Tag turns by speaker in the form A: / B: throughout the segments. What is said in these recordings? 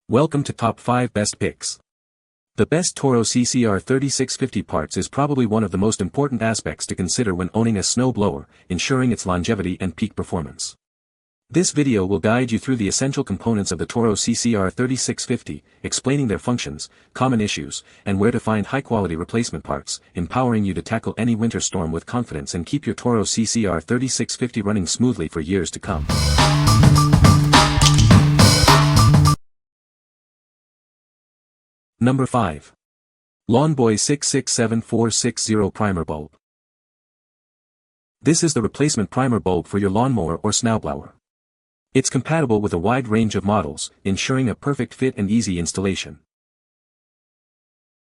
A: Welcome to Top 5 Best Picks. The best Toro CCR 3650 parts is probably one of the most important aspects to consider when owning a snowblower, ensuring its longevity and peak performance. This video will guide you through the essential components of the Toro CCR 3650, explaining their functions, common issues, and where to find high-quality replacement parts, empowering you to tackle any winter storm with confidence and keep your Toro CCR 3650 running smoothly for years to come. Number 5. Lawnboy 667460 Primer Bulb. This is the replacement primer bulb for your lawnmower or snowblower. It's compatible with a wide range of models, ensuring a perfect fit and easy installation.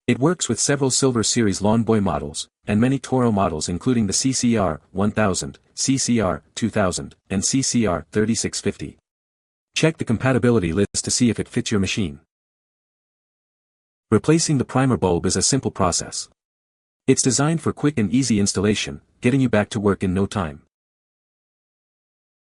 A: It works with several Silver Series Lawnboy models, and many Toro models including the CCR 1000, CCR 2000, and CCR 3650. Check the compatibility list to see if it fits your machine. Replacing the primer bulb is a simple process. It's designed for quick and easy installation, getting you back to work in no time.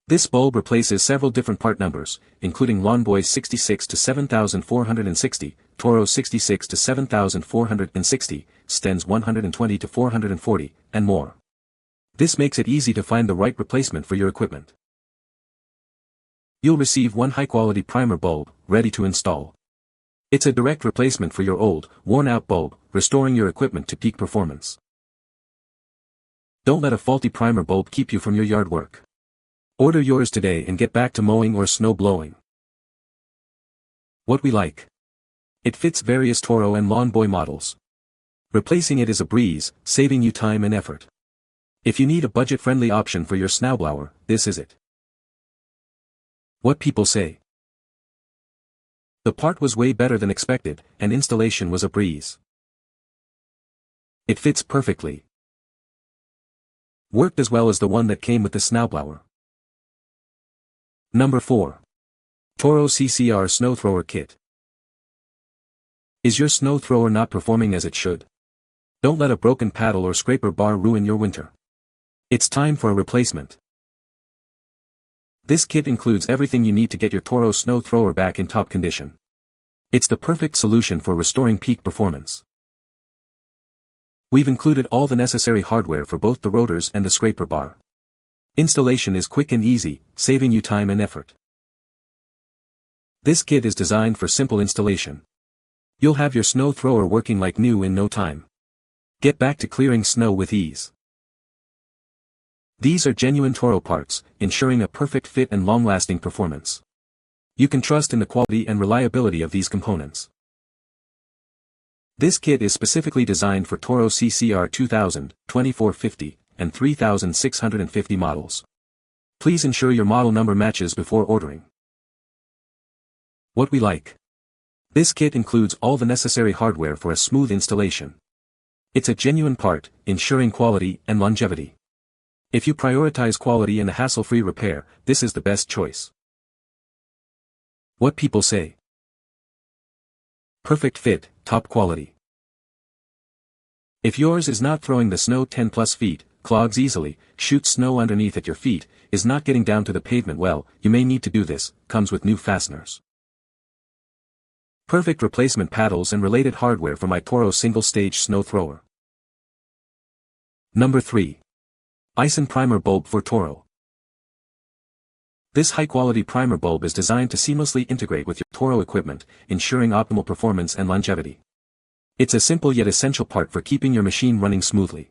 A: This bulb replaces several different part numbers, including Lawnboy 66 to 7460, Toro 66 to 7460, Stens 120 to 440, and more. This makes it easy to find the right replacement for your equipment. You'll receive one high-quality primer bulb, ready to install. It's a direct replacement for your old, worn-out bulb, restoring your equipment to peak performance. Don't let a faulty primer bulb keep you from your yard work. Order yours today and get back to mowing or snow blowing. What we like. It fits various Toro and Lawnboy models. Replacing it is a breeze, saving you time and effort. If you need a budget-friendly option for your snowblower, this is it. What people say. The part was way better than expected, and installation was a breeze. It fits perfectly. Worked as well as the one that came with the snowblower. Number 4. Toro CCR Snowthrower Kit. Is your snow thrower not performing as it should? Don't let a broken paddle or scraper bar ruin your winter. It's time for a replacement. This kit includes everything you need to get your Toro snow thrower back in top condition. It's the perfect solution for restoring peak performance. We've included all the necessary hardware for both the rotors and the scraper bar. Installation is quick and easy, saving you time and effort. This kit is designed for simple installation. You'll have your snow thrower working like new in no time. Get back to clearing snow with ease. These are genuine Toro parts, ensuring a perfect fit and long-lasting performance. You can trust in the quality and reliability of these components. This kit is specifically designed for Toro CCR 2000, 2450, and 3650 models. Please ensure your model number matches before ordering. What we like. This kit includes all the necessary hardware for a smooth installation. It's a genuine part, ensuring quality and longevity. If you prioritize quality and a hassle-free repair, this is the best choice. What people say. Perfect fit, top quality. If yours is not throwing the snow 10 plus feet, clogs easily, shoots snow underneath at your feet, is not getting down to the pavement well, you may need to do this, comes with new fasteners. Perfect replacement paddles and related hardware for my Toro single-stage snow thrower. Number 3. AISEN Primer Bulb for Toro. This high-quality primer bulb is designed to seamlessly integrate with your Toro equipment, ensuring optimal performance and longevity. It's a simple yet essential part for keeping your machine running smoothly.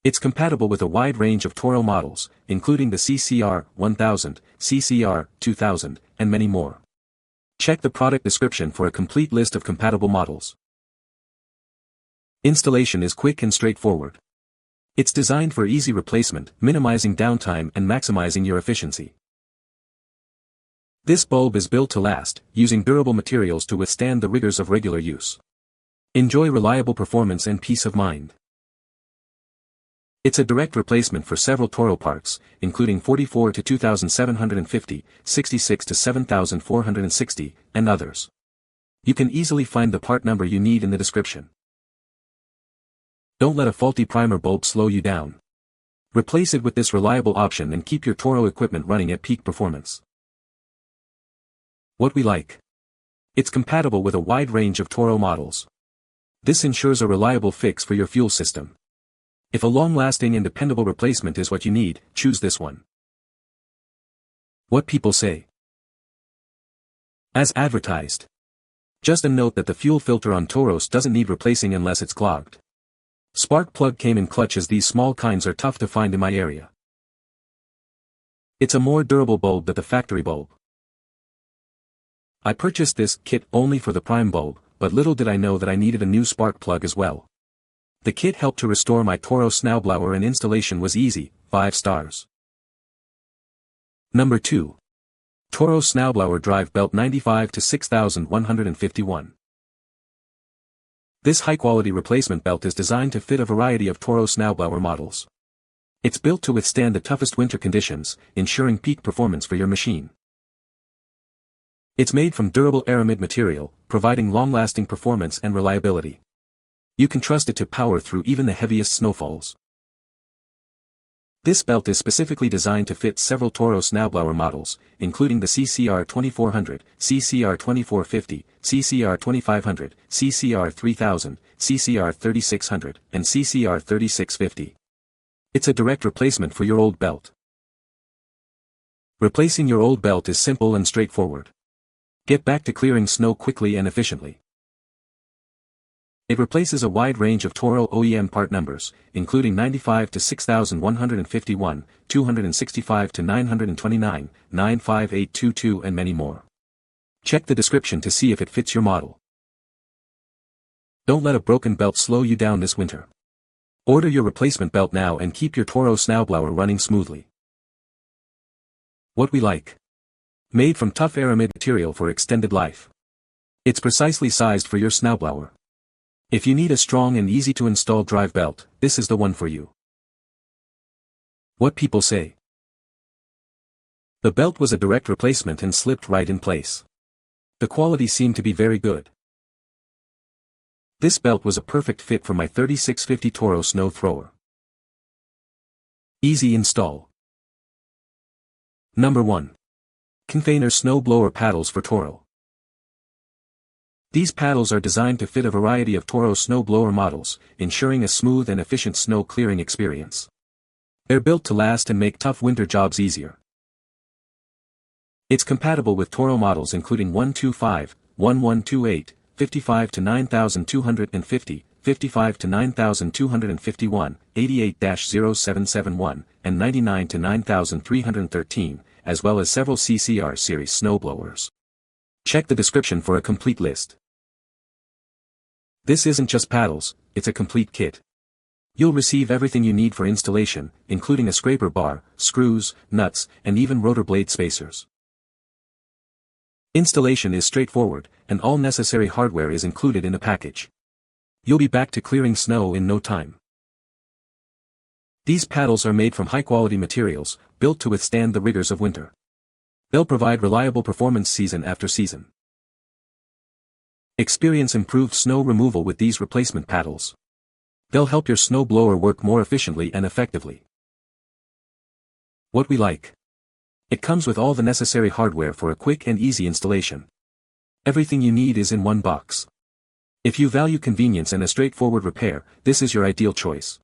A: It's compatible with a wide range of Toro models, including the CCR 1000, CCR 2000, and many more. Check the product description for a complete list of compatible models. Installation is quick and straightforward. It's designed for easy replacement, minimizing downtime and maximizing your efficiency. This bulb is built to last, using durable materials to withstand the rigors of regular use. Enjoy reliable performance and peace of mind. It's a direct replacement for several Toro parts, including 44 to 2750, 66 to 7460, and others. You can easily find the part number you need in the description. Don't let a faulty primer bulb slow you down. Replace it with this reliable option and keep your Toro equipment running at peak performance. What we like. It's compatible with a wide range of Toro models. This ensures a reliable fix for your fuel system. If a long-lasting and dependable replacement is what you need, choose this one. What people say. As advertised. Just a note that the fuel filter on Toros doesn't need replacing unless it's clogged. Spark plug came in clutch as these small kinds are tough to find in my area. It's a more durable bulb than the factory bulb. I purchased this kit only for the prime bulb, but little did I know that I needed a new spark plug as well. The kit helped to restore my Toro Snowblower and installation was easy, 5 stars. Number 2. Toro Snowblower Drive Belt 95 to 6151. This high-quality replacement belt is designed to fit a variety of Toro Snowblower models. It's built to withstand the toughest winter conditions, ensuring peak performance for your machine. It's made from durable aramid material, providing long-lasting performance and reliability. You can trust it to power through even the heaviest snowfalls. This belt is specifically designed to fit several Toro Snowblower models, including the CCR 2400, CCR 2450, CCR 2500, CCR 3000, CCR 3600, and CCR 3650. It's a direct replacement for your old belt. Replacing your old belt is simple and straightforward. Get back to clearing snow quickly and efficiently. It replaces a wide range of Toro OEM part numbers, including 95 to 6151, 265 to 929, 95822 and many more. Check the description to see if it fits your model. Don't let a broken belt slow you down this winter. Order your replacement belt now and keep your Toro Snowblower running smoothly. What we like. Made from tough aramid material for extended life. It's precisely sized for your snowblower. If you need a strong and easy-to-install drive belt, this is the one for you. What people say. The belt was a direct replacement and slipped right in place. The quality seemed to be very good. This belt was a perfect fit for my 3650 Toro Snowthrower. Easy install. Number 1. Cnfaner Snowblower Paddles for Toro. These paddles are designed to fit a variety of Toro snowblower models, ensuring a smooth and efficient snow clearing experience. They're built to last and make tough winter jobs easier. It's compatible with Toro models including 125, 1128, 55 to 9250, 55 to 9251, 88-0771, and 99 to 9313, as well as several CCR series snowblowers. Check the description for a complete list. This isn't just paddles, it's a complete kit. You'll receive everything you need for installation, including a scraper bar, screws, nuts, and even rotor blade spacers. Installation is straightforward, and all necessary hardware is included in the package. You'll be back to clearing snow in no time. These paddles are made from high-quality materials, built to withstand the rigors of winter. They'll provide reliable performance season after season. Experience improved snow removal with these replacement paddles. They'll help your snow blower work more efficiently and effectively. What we like. It comes with all the necessary hardware for a quick and easy installation. Everything you need is in one box. If you value convenience and a straightforward repair, this is your ideal choice.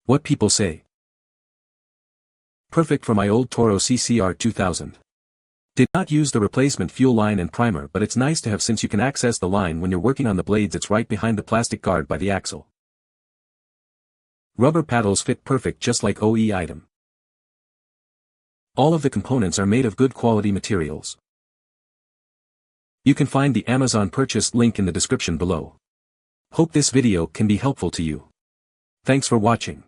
A: What people say. Perfect for my old Toro CCR 2000. Did not use the replacement fuel line and primer, but it's nice to have since you can access the line when you're working on the blades. It's right behind the plastic guard by the axle. Rubber paddles fit perfect just like OE item. All of the components are made of good quality materials. You can find the Amazon purchase link in the description below. Hope this video can be helpful to you. Thanks for watching.